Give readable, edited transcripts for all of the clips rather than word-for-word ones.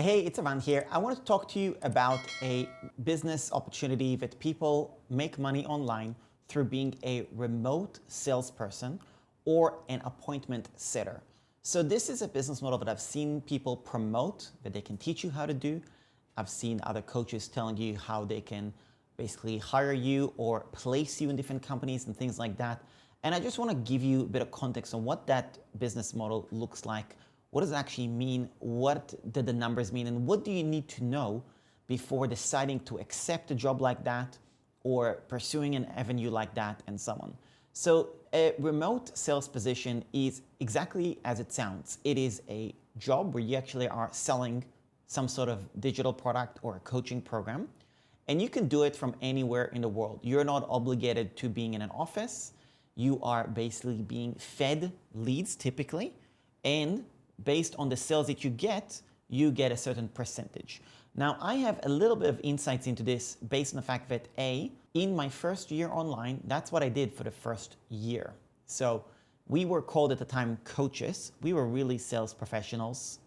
Hey, it's Aman here. I want to talk to you about a business opportunity that people make money online through being a remote salesperson or an appointment setter. So this is a business model that I've seen people promote, that they can teach you how to do. I've seen other coaches telling you how they can basically hire you or place you in different companies and things like that. And I just want to give you a bit of context on what that business model looks like. What does it actually mean? What do the numbers mean? And what do you need to know before deciding to accept a job like that or pursuing an avenue like that and so on? So a remote sales position is exactly as it sounds. It is a job where you actually are selling some sort of digital product or a coaching program. And you can do it from anywhere in the world. You're not obligated to being in an office. You are basically being fed leads typically, and based on the sales that you get a certain percentage. Now, I have a little bit of insights into this based on the fact that in my first year online, that's what I did for the first year. So we were called at the time coaches. We were really sales professionals,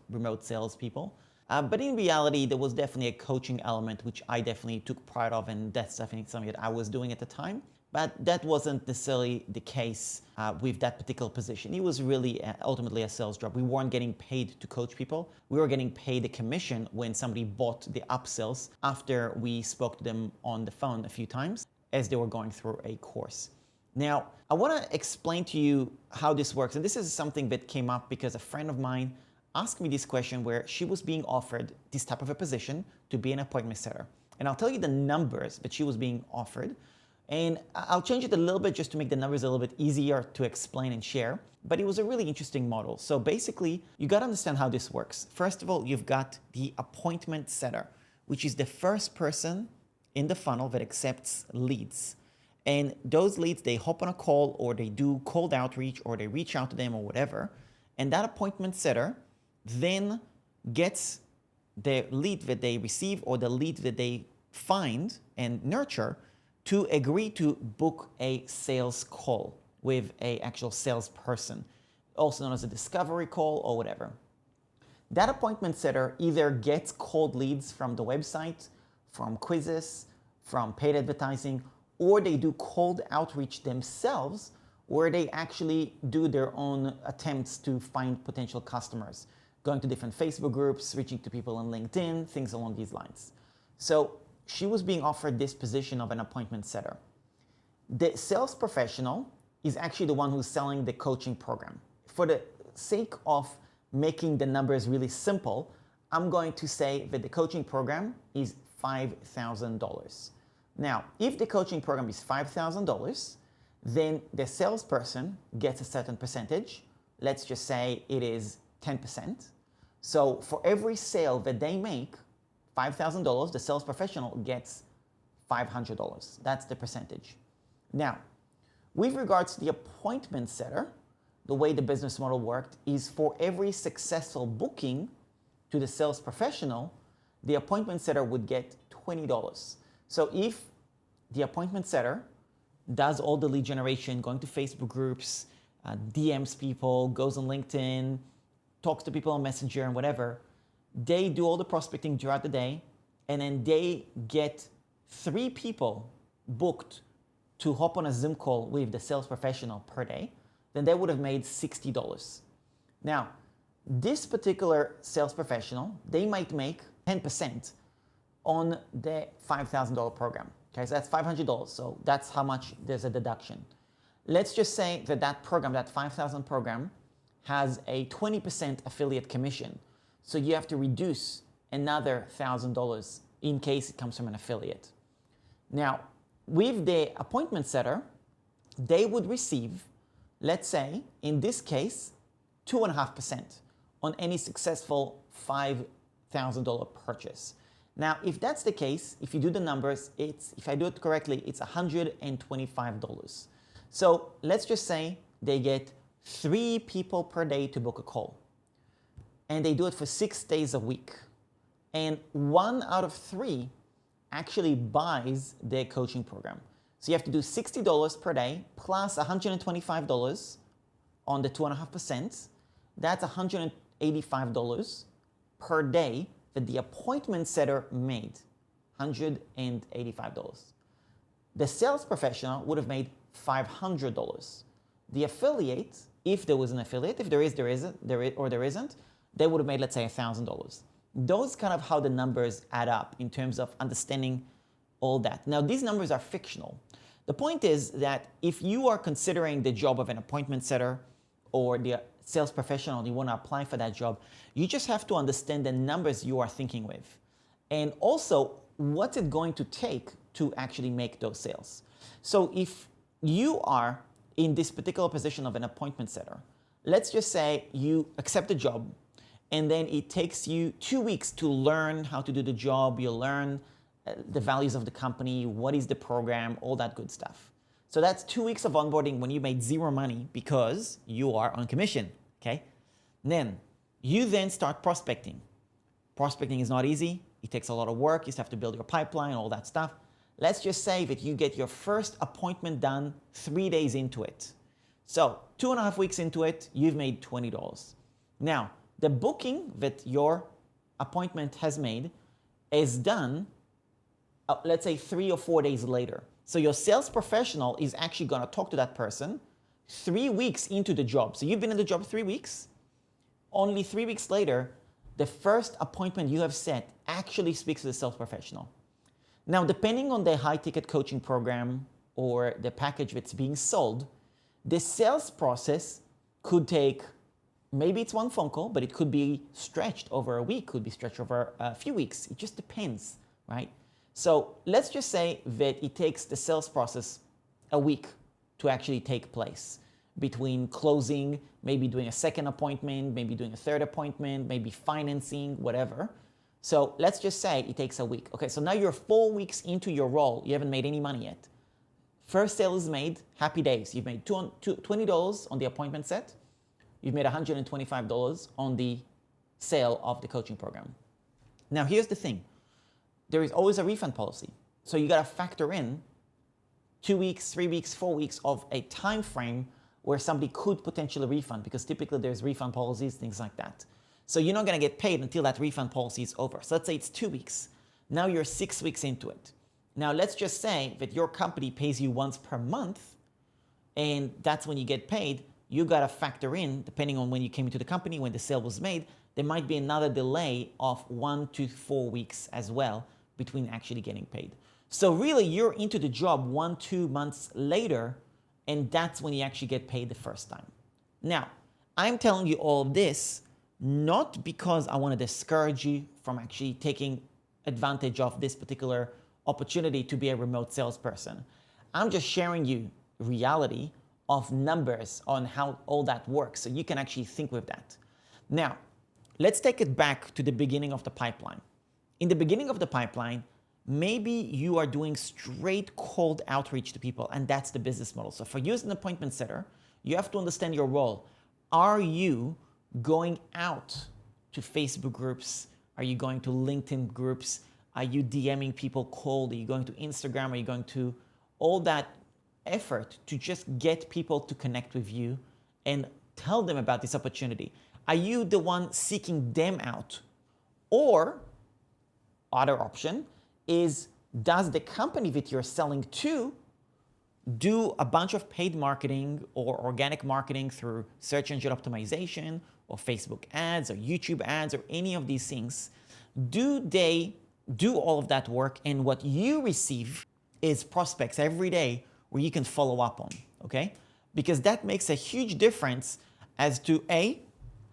remote sales people. But in reality, there was definitely a coaching element, which I definitely took pride of, and that's definitely something that I was doing at the time. But that wasn't necessarily the case with that particular position. It was really ultimately a sales job. We weren't getting paid to coach people. We were getting paid a commission when somebody bought the upsells after we spoke to them on the phone a few times as they were going through a course. Now, I want to explain to you how this works. And this is something that came up because a friend of mine asked me this question where she was being offered this type of a position to be an appointment setter. And I'll tell you the numbers that she was being offered. And I'll change it a little bit just to make the numbers a little bit easier to explain and share. But it was a really interesting model. So basically, you got to understand how this works. First of all, you've got the appointment setter, which is the first person in the funnel that accepts leads. And those leads, they hop on a call or they do cold outreach or they reach out to them or whatever. And that appointment setter then gets the lead that they receive or the lead that they find and nurture to agree to book a sales call with an actual salesperson, also known as a discovery call or whatever. That appointment setter either gets cold leads from the website, from quizzes, from paid advertising, or they do cold outreach themselves, where they actually do their own attempts to find potential customers, going to different Facebook groups, reaching to people on LinkedIn, things along these lines. So she was being offered this position of an appointment setter. The sales professional is actually the one who's selling the coaching program. For the sake of making the numbers really simple, I'm going to say that the coaching program is $5,000. Now, if the coaching program is $5,000, then the salesperson gets a certain percentage. Let's just say it is 10%. So for every sale that they make, $5,000, the sales professional gets $500. That's the percentage. Now, with regards to the appointment setter, the way the business model worked is for every successful booking to the sales professional, the appointment setter would get $20. So if the appointment setter does all the lead generation, going to Facebook groups, DMs people, goes on LinkedIn, talks to people on Messenger and whatever, they do all the prospecting throughout the day, and then they get 3 people booked to hop on a Zoom call with the sales professional per day, then they would have made $60. Now, this particular sales professional, they might make 10% on the $5,000 program. Okay, so that's $500. So that's how much there's a deduction. Let's just say that that program, that 5,000 program, has a 20% affiliate commission. So you have to reduce another $1,000 in case it comes from an affiliate. Now, with the appointment setter, they would receive, let's say, in this case, 2.5% on any successful $5,000 purchase. Now, if that's the case, if you do the numbers, if I do it correctly, it's $125. So let's just say they get 3 people per day to book a call. And they do it for 6 days a week. And 1 out of 3 actually buys their coaching program. So you have to do $60 per day plus $125 on the 2.5%. That's $185 per day that the appointment setter made, $185. The sales professional would have made $500. The affiliate, if there was an affiliate, if there is, or there isn't, they would have made, let's say, $1,000. Those kind of how the numbers add up in terms of understanding all that. Now, these numbers are fictional. The point is that if you are considering the job of an appointment setter or the sales professional, you want to apply for that job, you just have to understand the numbers you are thinking with. And also, what's it going to take to actually make those sales? So if you are in this particular position of an appointment setter, let's just say you accept the job and then it takes you 2 weeks to learn how to do the job, you learn the values of the company, what is the program, all that good stuff. So that's 2 weeks of onboarding when you made zero money because you are on commission, okay? Then you then start prospecting. Prospecting is not easy. It takes a lot of work. You have to build your pipeline, all that stuff. Let's just say that you get your first appointment done 3 days into it. So 2.5 weeks into it, you've made $20. Now, the booking that your appointment has made is done, let's say 3 or 4 days later. So your sales professional is actually going to talk to that person 3 weeks into the job. So you've been in the job 3 weeks. Only 3 weeks later, the first appointment you have set actually speaks to the sales professional. Now, depending on the high-ticket coaching program or the package that's being sold, the sales process could take, maybe it's one phone call, but it could be stretched over a week, could be stretched over a few weeks. It just depends, right? So let's just say that it takes the sales process a week to actually take place between closing, maybe doing a second appointment, maybe doing a third appointment, maybe financing, whatever. So let's just say it takes a week. Okay, so now you're 4 weeks into your role. You haven't made any money yet. First sale is made, happy days. You've made $20 on the appointment set. You've made $125 on the sale of the coaching program. Now, here's the thing. There is always a refund policy. So you got to factor in 2 weeks, 3 weeks, 4 weeks of a time frame where somebody could potentially refund, because typically there's refund policies, things like that. So you're not going to get paid until that refund policy is over. So let's say it's 2 weeks. Now you're 6 weeks into it. Now let's just say that your company pays you once per month, and that's when you get paid. You got to factor in, depending on when you came into the company, when the sale was made, there might be another delay of 1 to 4 weeks as well between actually getting paid. So really, you're into the job 1-2 months later, and that's when you actually get paid the first time. Now, I'm telling you all of this not because I want to discourage you from actually taking advantage of this particular opportunity to be a remote salesperson. I'm just sharing you reality of numbers on how all that works, so you can actually think with that. Now, let's take it back to the beginning of the pipeline. In the beginning of the pipeline, maybe you are doing straight cold outreach to people, and that's the business model. So for you as an appointment setter, you have to understand your role. Are you going out to Facebook groups? Are you going to LinkedIn groups? Are you DMing people cold? Are you going to Instagram? Are you going to all that effort to just get people to connect with you and tell them about this opportunity? Are you the one seeking them out? Or, other option is, does the company that you're selling to do a bunch of paid marketing or organic marketing through search engine optimization or Facebook ads or YouTube ads or any of these things? Do they do all of that work, and what you receive is prospects every day where you can follow up on, okay? Because that makes a huge difference as to A,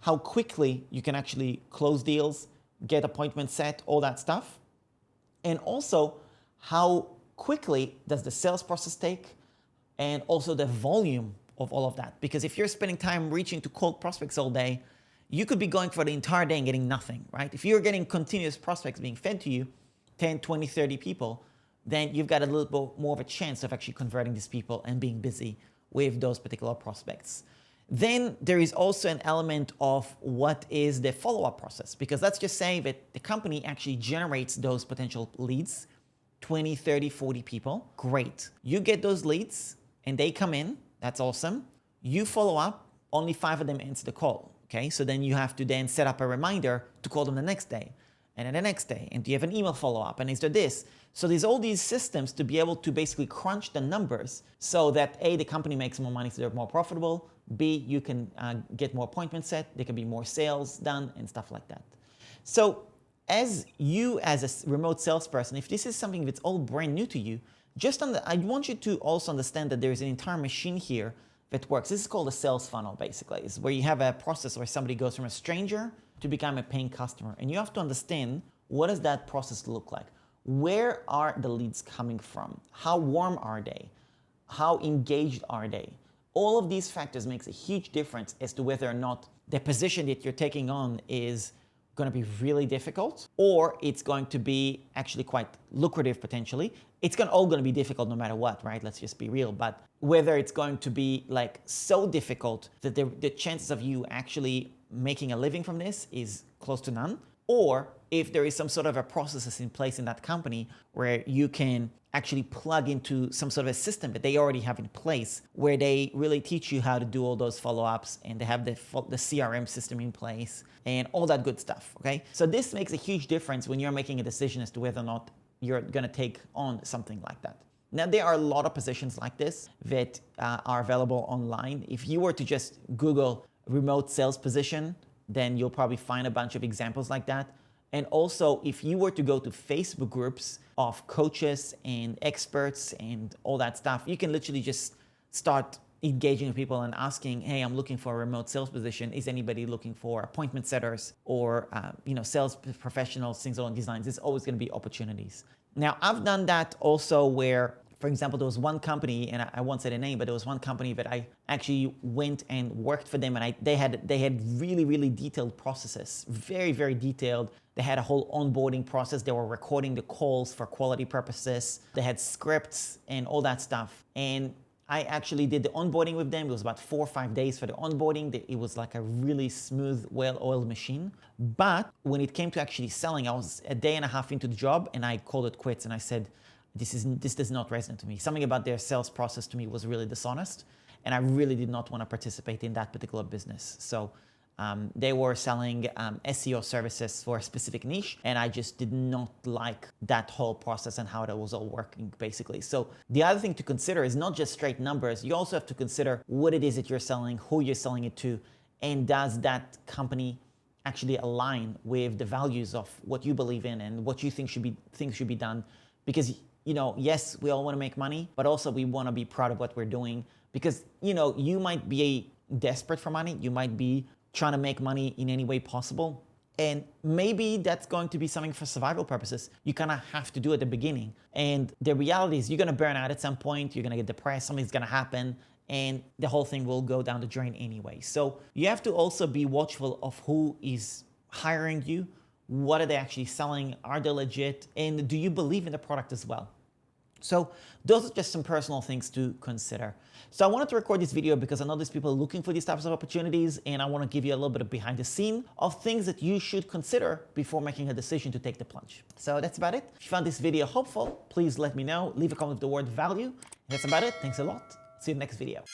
how quickly you can actually close deals, get appointments set, all that stuff. And also, how quickly does the sales process take, and also the volume of all of that. Because if you're spending time reaching to cold prospects all day, you could be going for the entire day and getting nothing, right? If you're getting continuous prospects being fed to you, 10, 20, 30 people, then you've got a little bit more of a chance of actually converting these people and being busy with those particular prospects. Then there is also an element of what is the follow-up process, because let's just say that the company actually generates those potential leads, 20, 30, 40 people. Great. You get those leads and they come in. That's awesome. You follow up. Only 5 of them answer the call. Okay, so then you have to then set up a reminder to call them the next day, and then the next day, and do you have an email follow-up, and is there this? So there's all these systems to be able to basically crunch the numbers so that A, the company makes more money so they're more profitable, B, you can get more appointments set, there can be more sales done and stuff like that. So as a remote salesperson, if this is something that's all brand new to you, I want you to also understand that there's an entire machine here that works. This is called a sales funnel, basically. It's where you have a process where somebody goes from a stranger to become a paying customer. And you have to understand, what does that process look like? Where are the leads coming from? How warm are they? How engaged are they? All of these factors makes a huge difference as to whether or not the position that you're taking on is going to be really difficult, or it's going to be actually quite lucrative potentially. It's all going to be difficult no matter what, right? Let's just be real. But whether it's going to be like so difficult that the chances of you actually making a living from this is close to none, or if there is some sort of a processes in place in that company where you can actually plug into some sort of a system that they already have in place, where they really teach you how to do all those follow-ups, and they have the CRM system in place and all that good stuff, okay? So this makes a huge difference when you're making a decision as to whether or not you're gonna take on something like that. Now, there are a lot of positions like this that are available online. If you were to just Google remote sales position, then you'll probably find a bunch of examples like that. And also, if you were to go to Facebook groups of coaches and experts and all that stuff, you can literally just start engaging with people and asking, hey, I'm looking for a remote sales position. Is anybody looking for appointment setters or sales professionals, things along these lines? There's always going to be opportunities. Now, I've done that also where, for example, there was one company, and I won't say the name, but there was one company that I actually went and worked for them, and they had really, really detailed processes, very, very detailed. They had a whole onboarding process. They were recording the calls for quality purposes. They had scripts and all that stuff. And I actually did the onboarding with them. It was about 4 or 5 days for the onboarding. It was like a really smooth, well-oiled machine. But when it came to actually selling, I was a day and a half into the job, and I called it quits, and I said, this does not resonate to me. Something about their sales process to me was really dishonest, and I really did not want to participate in that particular business. So they were selling SEO services for a specific niche, and I just did not like that whole process and how that was all working, basically. So the other thing to consider is not just straight numbers. You also have to consider what it is that you're selling, who you're selling it to, and does that company actually align with the values of what you believe in and what you think things should be done. Because yes, we all want to make money, but also we want to be proud of what we're doing, because, you might be desperate for money. You might be trying to make money in any way possible. And maybe that's going to be something for survival purposes. You kind of have to do at the beginning. And the reality is you're going to burn out at some point. You're going to get depressed. Something's going to happen. And the whole thing will go down the drain anyway. So you have to also be watchful of who is hiring you. What are they actually selling? Are they legit? And do you believe in the product as well? So those are just some personal things to consider. So I wanted to record this video because I know there's people looking for these types of opportunities, and I want to give you a little bit of behind the scene of things that you should consider before making a decision to take the plunge. So that's about it. If you found this video helpful, please let me know. Leave a comment with the word value. That's about it. Thanks a lot. See you in the next video.